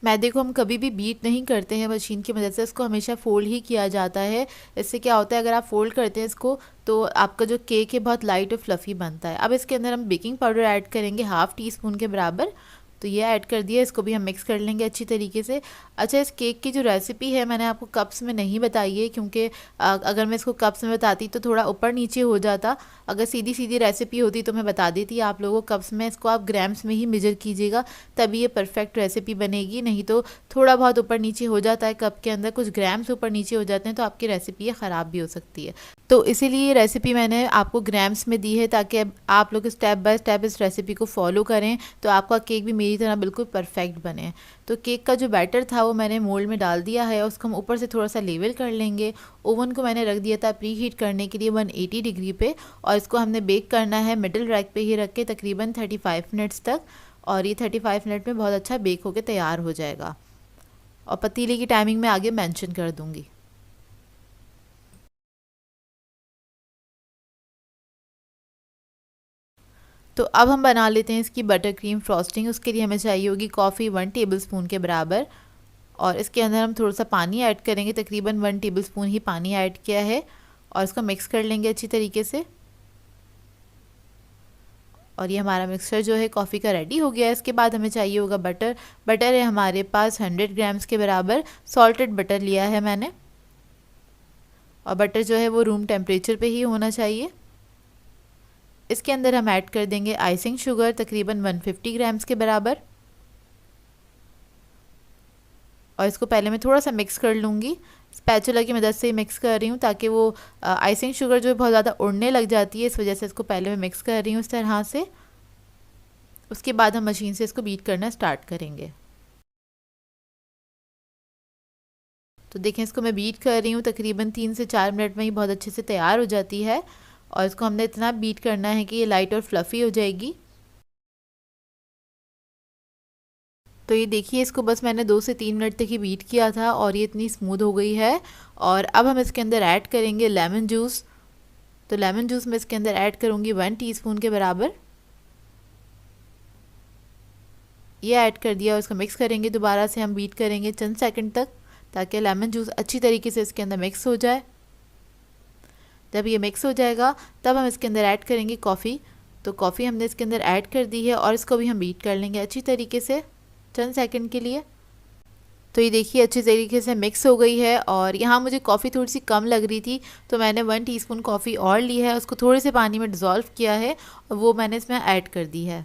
मैदे को हम कभी भी बीट नहीं करते हैं मशीन की मदद से, इसको हमेशा फ़ोल्ड ही किया जाता है। इससे क्या होता है, अगर आप फ़ोल्ड करते हैं इसको तो आपका जो केक है बहुत लाइट और फ्लफ़ी बनता है। अब इसके अंदर हम बेकिंग पाउडर ऐड करेंगे 1/2 टीस्पून के बराबर। तो ये ऐड कर दिया, इसको भी हम मिक्स कर लेंगे अच्छी तरीके से। अच्छा, इस केक की जो रेसिपी है मैंने आपको कप्स में नहीं बताई है, क्योंकि अगर मैं इसको कप्स में बताती तो थोड़ा ऊपर नीचे हो जाता। अगर सीधी सीधी रेसिपी होती तो मैं बता देती आप लोगों को कप्स में। इसको आप ग्राम्स में ही मेजर कीजिएगा, तभी ये परफेक्ट रेसिपी बनेगी। नहीं तो थोड़ा बहुत ऊपर नीचे हो जाता है, कप के अंदर कुछ ग्राम्स ऊपर नीचे हो जाते हैं तो आपकी रेसिपी ये ख़राब भी हो सकती है। तो इसीलिए ये रेसिपी मैंने आपको ग्राम्स में दी है, ताकि आप लोग स्टेप बाय स्टेप इस रेसिपी को फॉलो करें तो आपका केक भी मेरी तरह बिल्कुल परफेक्ट बने। तो केक का जो बैटर था वो मैंने मोल्ड में डाल दिया है और उसको हम ऊपर से थोड़ा सा लेवल कर लेंगे। ओवन को मैंने रख दिया था प्री हीट करने के लिए 180 डिग्री पे और इसको हमने बेक करना है मिडिल रैक पे ही रख के तकरीबन 35 मिनट्स तक। और ये 35 मिनट में बहुत अच्छा बेक होकर तैयार हो जाएगा। और पतीले की टाइमिंग मैं आगे मेंशन कर दूँगी। तो अब हम बना लेते हैं इसकी बटर क्रीम फ्रॉस्टिंग। उसके लिए हमें चाहिए होगी कॉफ़ी 1 टेबलस्पून के बराबर और इसके अंदर हम थोड़ा सा पानी ऐड करेंगे, तकरीबन 1 टेबलस्पून ही पानी ऐड किया है और इसको मिक्स कर लेंगे अच्छी तरीके से। और ये हमारा मिक्सचर जो है कॉफ़ी का रेडी हो गया है। इसके बाद हमें चाहिए होगा बटर। बटर है हमारे पास 100 ग्राम्स के बराबर, सॉल्टेड बटर लिया है मैंने और बटर जो है वो रूम टेम्परेचर पे ही होना चाहिए। इसके अंदर हम ऐड कर देंगे आइसिंग शुगर तकरीबन 150 ग्राम्स के बराबर और इसको पहले मैं थोड़ा सा मिक्स कर लूँगी। स्पैचुला की मदद से मिक्स कर रही हूँ ताकि वो आइसिंग शुगर जो है बहुत ज़्यादा उड़ने लग जाती है, इस वजह से इसको पहले मैं मिक्स कर रही हूँ इस तरह से। उसके बाद हम मशीन से इसको बीट करना स्टार्ट करेंगे। तो देखें इसको मैं बीट कर रही हूँ, तकरीबन 3 से 4 मिनट में ही बहुत अच्छे से तैयार हो जाती है और इसको हमने इतना बीट करना है कि ये लाइट और फ्लफ़ी हो जाएगी। तो ये देखिए इसको बस मैंने 2 से 3 मिनट तक ही बीट किया था और ये इतनी स्मूथ हो गई है। और अब हम इसके अंदर ऐड करेंगे लेमन जूस। तो लेमन जूस मैं इसके अंदर ऐड करूँगी 1 टीस्पून के बराबर। ये ऐड कर दिया और इसको मिक्स करेंगे, दोबारा से हम बीट करेंगे चंद सेकंड तक ताकि लेमन जूस अच्छी तरीके से इसके अंदर मिक्स हो जाए। जब ये मिक्स हो जाएगा तब हम इसके अंदर ऐड करेंगे कॉफ़ी। तो कॉफ़ी हमने इसके अंदर ऐड कर दी है और इसको भी हम बीट कर लेंगे अच्छी तरीके से चंद सेकंड के लिए। तो ये देखिए अच्छी तरीके से मिक्स हो गई है और यहाँ मुझे कॉफ़ी थोड़ी सी कम लग रही थी, तो मैंने 1 टीस्पून कॉफ़ी और ली है, उसको थोड़े से पानी में डिज़ोल्व किया है और वो मैंने इसमें ऐड कर दी है।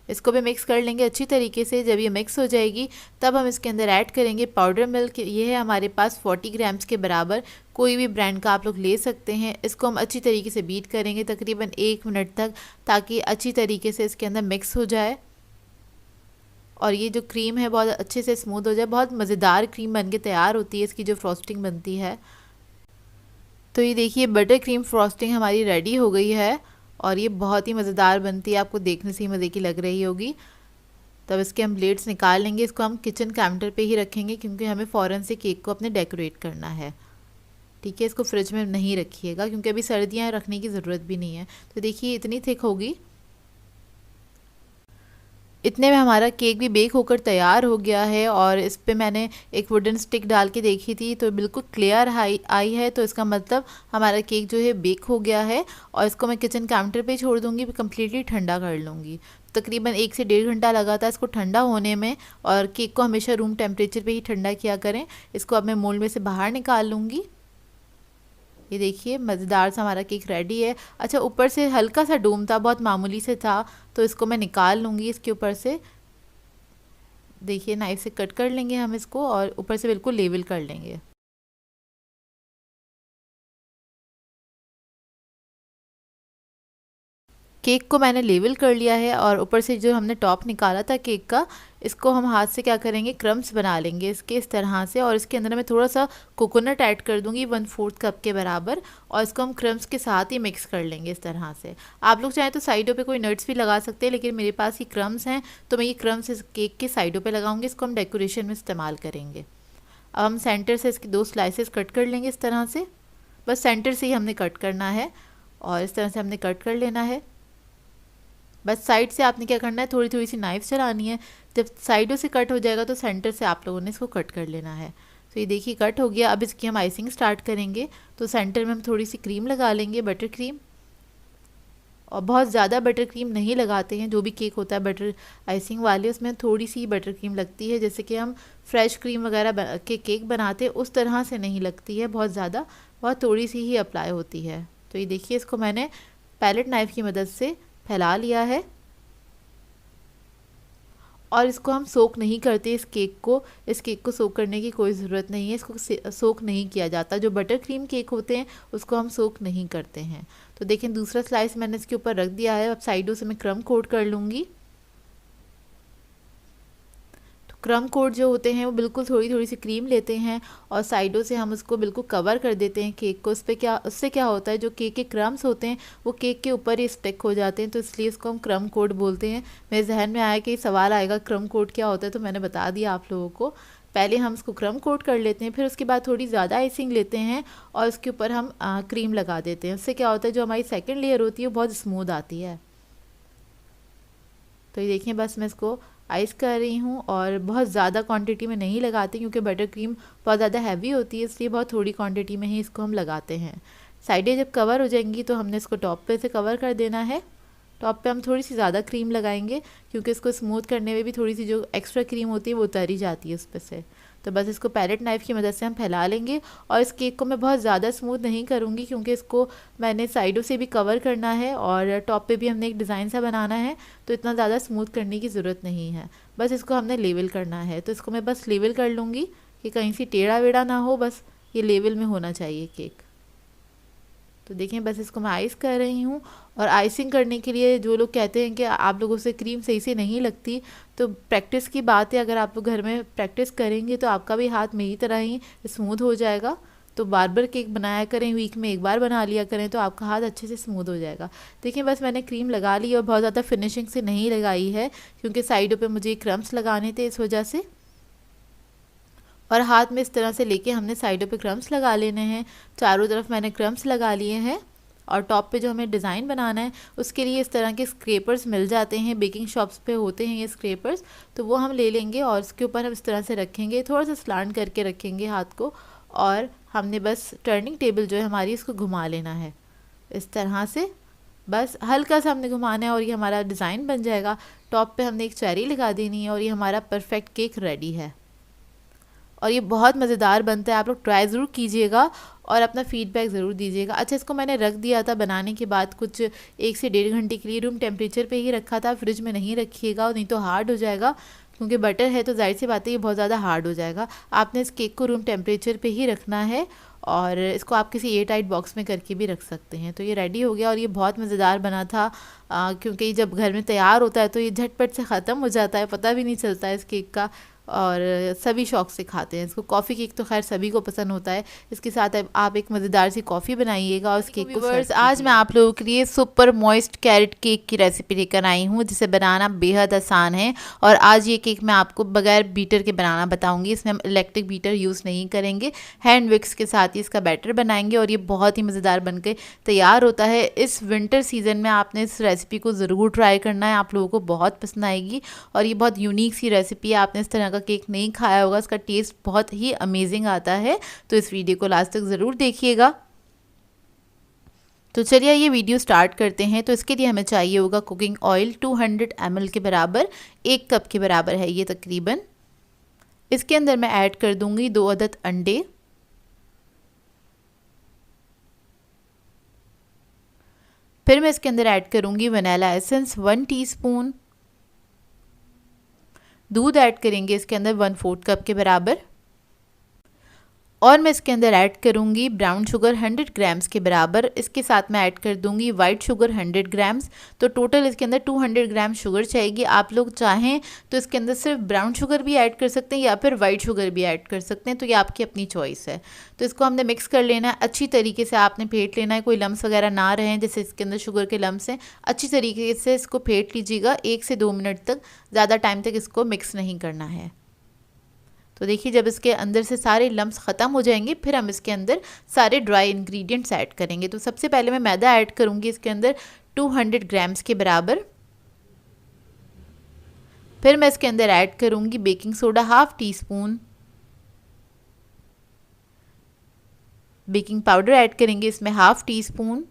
इसको भी मिक्स कर लेंगे अच्छी तरीके से। जब ये मिक्स हो जाएगी तब हम इसके अंदर ऐड करेंगे पाउडर मिल्क। ये है हमारे पास 40 ग्राम्स के बराबर, कोई भी ब्रांड का आप लोग ले सकते हैं। इसको हम अच्छी तरीके से बीट करेंगे तकरीबन 1 मिनट तक, ताकि अच्छी तरीके से इसके अंदर मिक्स हो जाए और ये जो क्रीम है बहुत अच्छे से स्मूथ हो जाए। बहुत मज़ेदार क्रीम बन के तैयार होती है, इसकी जो फ्रॉस्टिंग बनती है। तो ये देखिए बटर क्रीम फ्रॉस्टिंग हमारी रेडी हो गई है और ये बहुत ही मज़ेदार बनती है, आपको देखने से ही मज़े की लग रही होगी। तब इसके हम प्लेट्स निकाल लेंगे, इसको हम किचन काउंटर पे ही रखेंगे क्योंकि हमें फ़ौरन से केक को अपने डेकोरेट करना है। ठीक है, इसको फ्रिज में नहीं रखिएगा क्योंकि अभी सर्दियाँ रखने की ज़रूरत भी नहीं है। तो देखिए इतनी थिक होगी। इतने में हमारा केक भी बेक होकर तैयार हो गया है और इस पे मैंने एक वुडन स्टिक डाल के देखी थी तो बिल्कुल क्लियर आई है, तो इसका मतलब हमारा केक जो है बेक हो गया है। और इसको मैं किचन काउंटर पे छोड़ दूँगी, कम्प्लीटली ठंडा कर लूँगी। तकरीबन 1 से 1.5 घंटा लगा था इसको ठंडा होने में और केक को हमेशा रूम टेम्परेचर पर ही ठंडा किया करें। इसको अब मैं मोल्ड में से बाहर निकाल लूँगी। ये देखिए मज़ेदार सा हमारा केक रेडी है। अच्छा, ऊपर से हल्का सा डूम था, बहुत मामूली से था, तो इसको मैं निकाल लूँगी इसके ऊपर से। देखिए नाइफ से कट कर लेंगे हम इसको और ऊपर से बिल्कुल लेवल कर लेंगे। केक को मैंने लेवल कर लिया है और ऊपर से जो हमने टॉप निकाला था केक का, इसको हम हाथ से क्या करेंगे, क्रम्स बना लेंगे इसके इस तरह से। और इसके अंदर मैं थोड़ा सा कोकोनट ऐड कर दूंगी 1/4 कप के बराबर और इसको हम क्रम्स के साथ ही मिक्स कर लेंगे इस तरह से। आप लोग चाहें तो साइडों पे कोई नट्स भी लगा सकते हैं, लेकिन मेरे पास ये क्रम्स हैं तो मैं ये क्रम्स इस केक के साइडों पर लगाऊंगी। इसको हम डेकोरेशन में इस्तेमाल करेंगे। अब हम सेंटर से इसकी 2 स्लाइसेस कट कर लेंगे इस तरह से। बस सेंटर से ही हमने कट करना है और इस तरह से हमने कट कर लेना है। बस साइड से आपने क्या करना है, थोड़ी थोड़ी सी नाइफ चलानी है। जब साइडों से कट हो जाएगा तो सेंटर से आप लोगों ने इसको कट कर लेना है। तो ये देखिए कट हो गया। अब इसकी हम आइसिंग स्टार्ट करेंगे। तो सेंटर में हम थोड़ी सी क्रीम लगा लेंगे, बटर क्रीम। और बहुत ज़्यादा बटर क्रीम नहीं लगाते हैं, जो भी केक होता है बटर आइसिंग वाले उसमें थोड़ी सी बटर क्रीम लगती है, जैसे कि हम फ्रेश क्रीम वगैरह के केक बनाते हैं उस तरह से नहीं लगती है बहुत ज़्यादा, बहुत थोड़ी सी ही अप्लाई होती है। तो ये देखिए इसको मैंने पैलेट नाइफ़ की मदद से फैला लिया है और इसको हम सोक नहीं करते इस केक को सोक करने की कोई ज़रूरत नहीं है। इसको सोक नहीं किया जाता। जो बटर क्रीम केक होते हैं उसको हम सोक नहीं करते हैं। तो देखें दूसरा स्लाइस मैंने इसके ऊपर रख दिया है। अब साइडों से मैं क्रम कोट कर लूँगी। क्रम कोट जो होते हैं वो बिल्कुल थोड़ी थोड़ी सी क्रीम लेते हैं और साइडों से हम उसको बिल्कुल कवर कर देते हैं केक को। उससे क्या होता है, जो केक के क्रम्स होते हैं वो केक के ऊपर ही स्टिक हो जाते हैं, तो इसलिए इसको हम क्रम कोट बोलते हैं। मेरे जहन में आया कि सवाल आएगा क्रम कोट क्या होता है, तो मैंने बता दिया आप लोगों को। पहले हम इसको क्रम कोट कर लेते हैं, फिर उसके बाद थोड़ी ज़्यादा आइसिंग लेते हैं और उसके ऊपर हम क्रीम लगा देते हैं। उससे क्या होता है, जो हमारी सेकेंड लेयर होती है वो बहुत स्मूथ आती है। तो ये देखिए बस मैं इसको आइस कर रही हूँ और बहुत ज़्यादा क्वांटिटी में नहीं लगाती क्योंकि बटर क्रीम बहुत ज़्यादा हैवी होती है, इसलिए बहुत थोड़ी क्वांटिटी में ही इसको हम लगाते हैं। साइडें जब कवर हो जाएंगी तो हमने इसको टॉप पे से कवर कर देना है। टॉप पे हम थोड़ी सी ज़्यादा क्रीम लगाएंगे क्योंकि इसको स्मूथ करने में भी थोड़ी सी जो एक्स्ट्रा क्रीम होती है वो उतारी जाती है उस पर से। तो बस इसको पैलेट नाइफ़ की मदद से हम फैला लेंगे और इस केक को मैं बहुत ज़्यादा स्मूथ नहीं करूँगी क्योंकि इसको मैंने साइडों से भी कवर करना है और टॉप पे भी हमने एक डिज़ाइन सा बनाना है, तो इतना ज़्यादा स्मूथ करने की ज़रूरत नहीं है। बस इसको हमने लेवल करना है, तो इसको मैं बस लेवल कर लूँगी कि कहीं से टेढ़ा वेढ़ा ना हो, बस ये लेवल में होना चाहिए केक। तो देखें बस इसको मैं आइस कर रही हूँ। और आइसिंग करने के लिए जो लोग कहते हैं कि आप लोगों से क्रीम सही से नहीं लगती, तो प्रैक्टिस की बात है। अगर आप लोग घर में प्रैक्टिस करेंगे तो आपका भी हाथ मेरी तरह ही स्मूथ हो जाएगा। तो बार बार केक बनाया करें, वीक में एक बार बना लिया करें तो आपका हाथ अच्छे से स्मूथ हो जाएगा। देखिए बस मैंने क्रीम लगा ली और बहुत ज़्यादा फिनिशिंग से नहीं लगाई है क्योंकि साइडों पे मुझे क्रम्स लगाने थे इस वजह से। और हाथ में इस तरह से लेके हमने साइडों पे क्रम्स लगा लेने हैं। चारों तरफ मैंने क्रम्स लगा लिए हैं और टॉप पे जो हमें डिज़ाइन बनाना है उसके लिए इस तरह के स्क्रैपर्स मिल जाते हैं, बेकिंग शॉप्स पे होते हैं ये स्क्रैपर्स, तो वो हम ले लेंगे और उसके ऊपर हम इस तरह से रखेंगे, थोड़ा सा स्लांट करके रखेंगे हाथ को, और हमने बस टर्निंग टेबल जो है हमारी इसको घुमा लेना है इस तरह से, बस हल्का सा हमने घुमाना है और ये हमारा डिज़ाइन बन जाएगा। टॉप पे हमने एक चेरी लगा देनी है और ये हमारा परफेक्ट केक रेडी है और ये बहुत मज़ेदार बनता है। आप लोग ट्राई ज़रूर कीजिएगा और अपना फीडबैक ज़रूर दीजिएगा। अच्छा, इसको मैंने रख दिया था बनाने के बाद कुछ 1 से 1.5 घंटे के लिए रूम टेम्परेचर पे ही रखा था, फ्रिज में नहीं रखिएगा नहीं तो हार्ड हो जाएगा, क्योंकि बटर है तो जाहिर सी बात है ये बहुत ज़्यादा हार्ड हो जाएगा। आपने इस केक को रूम टेम्परेचर पे ही रखना है और इसको आप किसी एयर टाइट बॉक्स में करके भी रख सकते हैं। तो ये रेडी हो गया और ये बहुत मज़ेदार बना था, क्योंकि जब घर में तैयार होता है तो ये झटपट से ख़त्म हो जाता है, पता भी नहीं चलता है इस केक का, और सभी शौक से खाते हैं इसको। कॉफ़ी केक तो खैर सभी को पसंद होता है, इसके साथ आप एक मज़ेदार सी कॉफ़ी बनाइएगा और उस केक को सर्व। आज मैं आप लोगों के लिए सुपर मॉइस्ट कैरेट केक की रेसिपी लेकर आई हूँ, जिसे बनाना बेहद आसान है। और आज ये केक मैं आपको बगैर बीटर के बनाना बताऊँगी। इसमें हम इलेक्ट्रिक बीटर यूज़ नहीं करेंगे, हैंड विक्स के साथ ही इसका बैटर बनाएंगे और ये बहुत ही मज़ेदार बन के तैयार होता है। इस विंटर सीज़न में आपने इस रेसिपी को ज़रूर ट्राई करना है, आप लोगों को बहुत पसंद आएगी और ये बहुत यूनिक सी रेसिपी है। आपने इस तरह केक नहीं खाया होगा, इसका टेस्ट बहुत ही अमेजिंग आता है, तो इस वीडियो को लास्ट तक ज़रूर देखिएगा। तो चलिए ये वीडियो स्टार्ट करते हैं। तो इसके लिए हमें चाहिए होगा कुकिंग ऑयल 200 ml के बराबर, 1 कप के बराबर है ये तकरीबन। इसके अंदर मैं ऐड कर दूंगी 2 अदद अंडे, फिर मैं इसके अंदर ऐड करूंगी वनीला एसेंस 1 टीस्पून, दूध ऐड करेंगे इसके अंदर 1/4 कप के बराबर, और मैं इसके अंदर ऐड करूंगी ब्राउन शुगर 100 ग्राम्स के बराबर। इसके साथ मैं ऐड कर दूंगी वाइट शुगर 100 ग्राम्स। तो टोटल इसके अंदर 200 ग्राम शुगर चाहिए। आप लोग चाहें तो इसके अंदर सिर्फ ब्राउन शुगर भी ऐड कर सकते हैं या फिर वाइट शुगर भी ऐड कर सकते हैं, तो ये आपकी अपनी चॉइस है। तो इसको हमने मिक्स कर लेना है अच्छी तरीके से, आपने फेंट लेना है, कोई लम्स वगैरह ना रहें, जैसे इसके अंदर शुगर के लम्स हैं। अच्छी तरीके से इसको फेंट लीजिएगा 1 से 2 मिनट तक, ज़्यादा टाइम तक इसको मिक्स नहीं करना है। तो देखिए जब इसके अंदर से सारे लम्स ख़त्म हो जाएंगे फिर हम इसके अंदर सारे ड्राई इंग्रेडिएंट्स ऐड करेंगे। तो सबसे पहले मैं मैदा ऐड करूँगी इसके अंदर 200 ग्राम्स के बराबर, फिर मैं इसके अंदर ऐड करूँगी baking soda 1/2 teaspoon, baking powder add करेंगे इसमें 1/2 टीस्पून,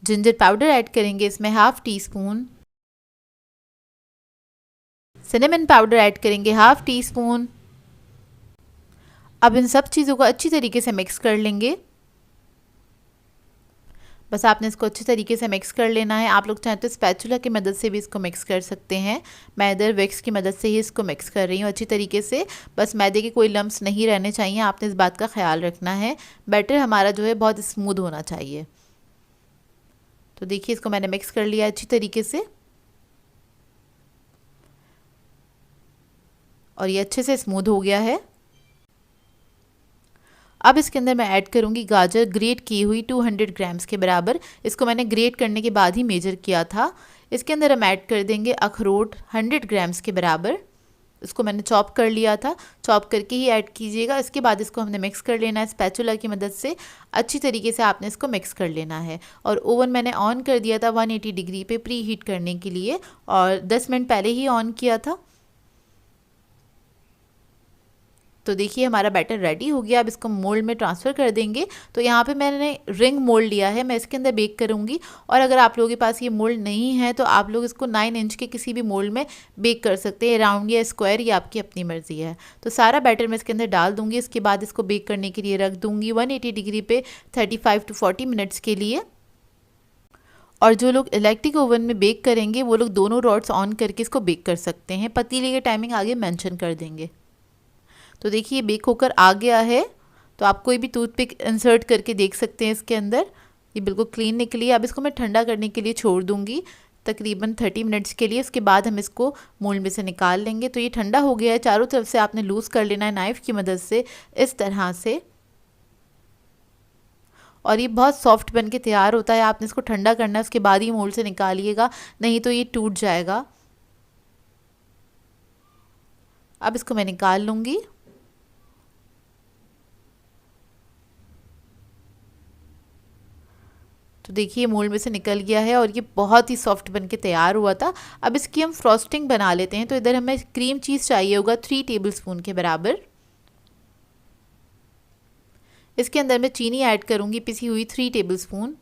जिंजर पाउडर ऐड करेंगे इसमें 1/2 टीस्पून, सिनेमन पाउडर ऐड करेंगे 1/2 टीस्पून। अब इन सब चीज़ों को अच्छी तरीके से मिक्स कर लेंगे। बस आपने इसको अच्छी तरीके से मिक्स कर लेना है। आप लोग चाहें तो स्पैचुला की मदद से भी इसको मिक्स कर सकते हैं। मैं इधर विक्स की मदद से ही इसको मिक्स कर रही हूँ अच्छी तरीके से। बस मैदे के कोई लम्स नहीं रहने चाहिए, आपने इस बात का ख्याल रखना है। बैटर हमारा जो है बहुत स्मूथ होना चाहिए। तो देखिए इसको मैंने मिक्स कर लिया अच्छी तरीके से और ये अच्छे से स्मूथ हो गया है। अब इसके अंदर मैं ऐड करूंगी गाजर ग्रेट की हुई 200 ग्राम्स के बराबर। इसको मैंने ग्रेट करने के बाद ही मेजर किया था। इसके अंदर हम ऐड कर देंगे अखरोट 100 ग्राम्स के बराबर। इसको मैंने चॉप कर लिया था, चॉप करके ही ऐड कीजिएगा। इसके बाद इसको हमने मिक्स कर लेना है स्पैचुला की मदद से। अच्छी तरीके से आपने इसको मिक्स कर लेना है। और ओवन मैंने ऑन कर दिया था 180 डिग्री पे प्री हीट करने के लिए, और 10 मिनट पहले ही ऑन किया था। तो देखिए हमारा बैटर रेडी हो गया। अब इसको मोल्ड में ट्रांसफ़र कर देंगे। तो यहाँ पे मैंने रिंग मोल्ड लिया है, मैं इसके अंदर बेक करूँगी। और अगर आप लोगों के पास ये मोल्ड नहीं है तो आप लोग इसको 9 इंच के किसी भी मोल्ड में बेक कर सकते हैं, राउंड या स्क्वायर, ये आपकी अपनी मर्ज़ी है। तो सारा बैटर मैं इसके अंदर डाल दूँगी। इसके बाद इसको बेक करने के लिए रख दूँगी 180 डिग्री पे 35 to 40 मिनट्स के लिए। और जो लोग इलेक्ट्रिक ओवन में बेक करेंगे वो लोग दोनों रॉड्स ऑन करके इसको बेक कर सकते हैं। पतीले की टाइमिंग आगे मेंशन कर देंगे। तो देखिए बेक होकर आ गया है। तो आप कोई भी टूथपिक इंसर्ट करके देख सकते हैं इसके अंदर, ये बिल्कुल क्लीन निकली है। अब इसको मैं ठंडा करने के लिए छोड़ दूँगी तकरीबन 30 मिनट्स के लिए। उसके बाद हम इसको मोल्ड में से निकाल लेंगे। तो ये ठंडा हो गया है, चारों तरफ से आपने लूज़ कर लेना है नाइफ़ की मदद से इस तरह से। और ये बहुत सॉफ्ट बन के तैयार होता है। आपने इसको ठंडा करना है, उसके बाद ही मोल्ड से निकालिएगा, नहीं तो ये टूट जाएगा। अब इसको मैं निकाल लूँगी। तो देखिए मोल्ड में से निकल गया है और ये बहुत ही सॉफ्ट बन के तैयार हुआ था। अब इसकी हम फ्रॉस्टिंग बना लेते हैं। तो इधर हमें क्रीम चीज़ चाहिए होगा 3 टेबलस्पून के बराबर। इसके अंदर मैं चीनी ऐड करूँगी पिसी हुई 3 टेबलस्पून।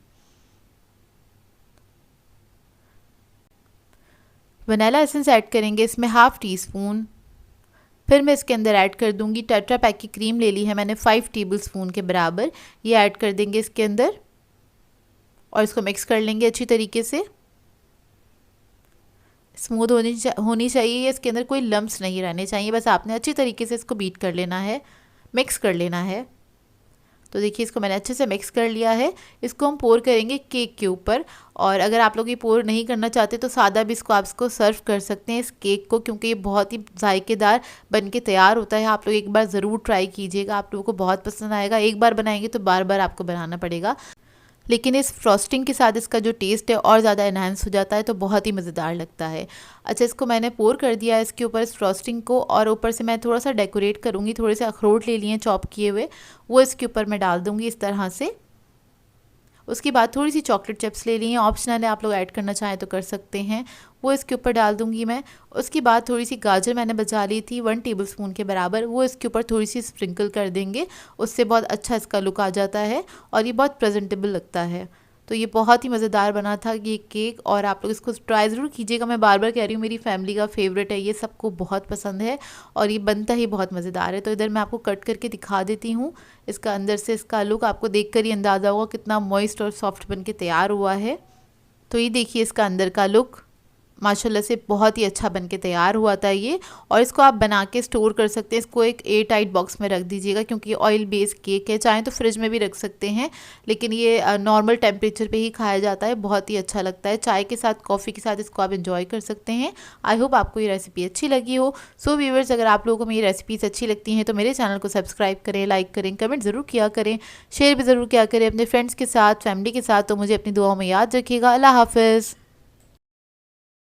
वनीला एसेंस ऐड करेंगे इसमें हाफ़ टी स्पून। फिर मैं इसके अंदर ऐड कर दूँगी टेट्रा पैक की क्रीम ले ली है मैंने 5 टेबलस्पून के बराबर। ये ऐड कर देंगे इसके अंदर और इसको मिक्स कर लेंगे अच्छी तरीके से। स्मूथ होनी चाहिए, इसके अंदर कोई लम्प्स नहीं रहने चाहिए। बस आपने अच्छी तरीके से इसको बीट कर लेना है, मिक्स कर लेना है। तो देखिए इसको मैंने अच्छे से मिक्स कर लिया है। इसको हम पोर करेंगे केक के ऊपर। और अगर आप लोग ये पोर नहीं करना चाहते तो सादा भी इसको आप इसको सर्व कर सकते हैं इस केक को, क्योंकि ये बहुत ही जायकेदार बन के तैयार होता है। आप लोग एक बार ज़रूर ट्राई कीजिएगा, आप लोगों को बहुत पसंद आएगा। एक बार बनाएंगे तो बार बार आपको बनाना पड़ेगा। लेकिन इस फ्रॉस्टिंग के साथ इसका जो टेस्ट है और ज़्यादा एनहांस हो जाता है, तो बहुत ही मज़ेदार लगता है। अच्छा, इसको मैंने पोर कर दिया है इसके ऊपर इस फ्रॉस्टिंग को, और ऊपर से मैं थोड़ा सा डेकोरेट करूँगी। थोड़े से अखरोट ले लिए हैं चॉप किए हुए, वो इसके ऊपर मैं डाल दूँगी इस तरह से। उसके बाद थोड़ी सी चॉकलेट चिप्स ले ली हैं, ऑप्शनल है, आप लोग ऐड करना चाहें तो कर सकते हैं, वो इसके ऊपर डाल दूंगी मैं। उसके बाद थोड़ी सी गाजर मैंने बचा ली थी 1 टेबलस्पून के बराबर, वो इसके ऊपर थोड़ी सी स्प्रिंकल कर देंगे। उससे बहुत अच्छा इसका लुक आ जाता है और ये बहुत प्रेजेंटेबल लगता है। तो ये बहुत ही मज़ेदार बना था ये केक, और आप लोग इसको ट्राई ज़रूर कीजिएगा। मैं बार बार कह रही हूँ, मेरी फैमिली का फेवरेट है, ये सबको बहुत पसंद है और ये बनता ही बहुत मज़ेदार है। तो इधर मैं आपको कट करके दिखा देती हूँ। इसका अंदर से इसका लुक आपको देखकर ही अंदाज़ा होगा कितना मॉइस्ट और सॉफ्ट बन के तैयार हुआ है। तो ये देखिए इसका अंदर का लुक माशाल्लाह से बहुत ही अच्छा बनके तैयार हुआ था ये। और इसको आप बना के स्टोर कर सकते हैं। इसको एक एयर टाइट बॉक्स में रख दीजिएगा, क्योंकि ऑयल बेस्ड केक है। चाहें तो फ्रिज में भी रख सकते हैं, लेकिन ये नॉर्मल टेम्परेचर पे ही खाया जाता है। बहुत ही अच्छा लगता है, चाय के साथ, कॉफ़ी के साथ इसको आप इंजॉय कर सकते हैं। आई होप आपको ये रेसिपी अच्छी लगी हो। सो व्यूअर्स, अगर आप लोगों को मेरी रेसिपीज़ अच्छी लगती हैं तो मेरे चैनल को सब्सक्राइब करें, लाइक करें, कमेंट ज़रूर किया करें, शेयर भी ज़रूर किया करें अपने फ्रेंड्स के साथ, फैमिली के साथ। तो मुझे अपनी दुआओं में याद रखिएगा। अल्लाह हाफ़िज़।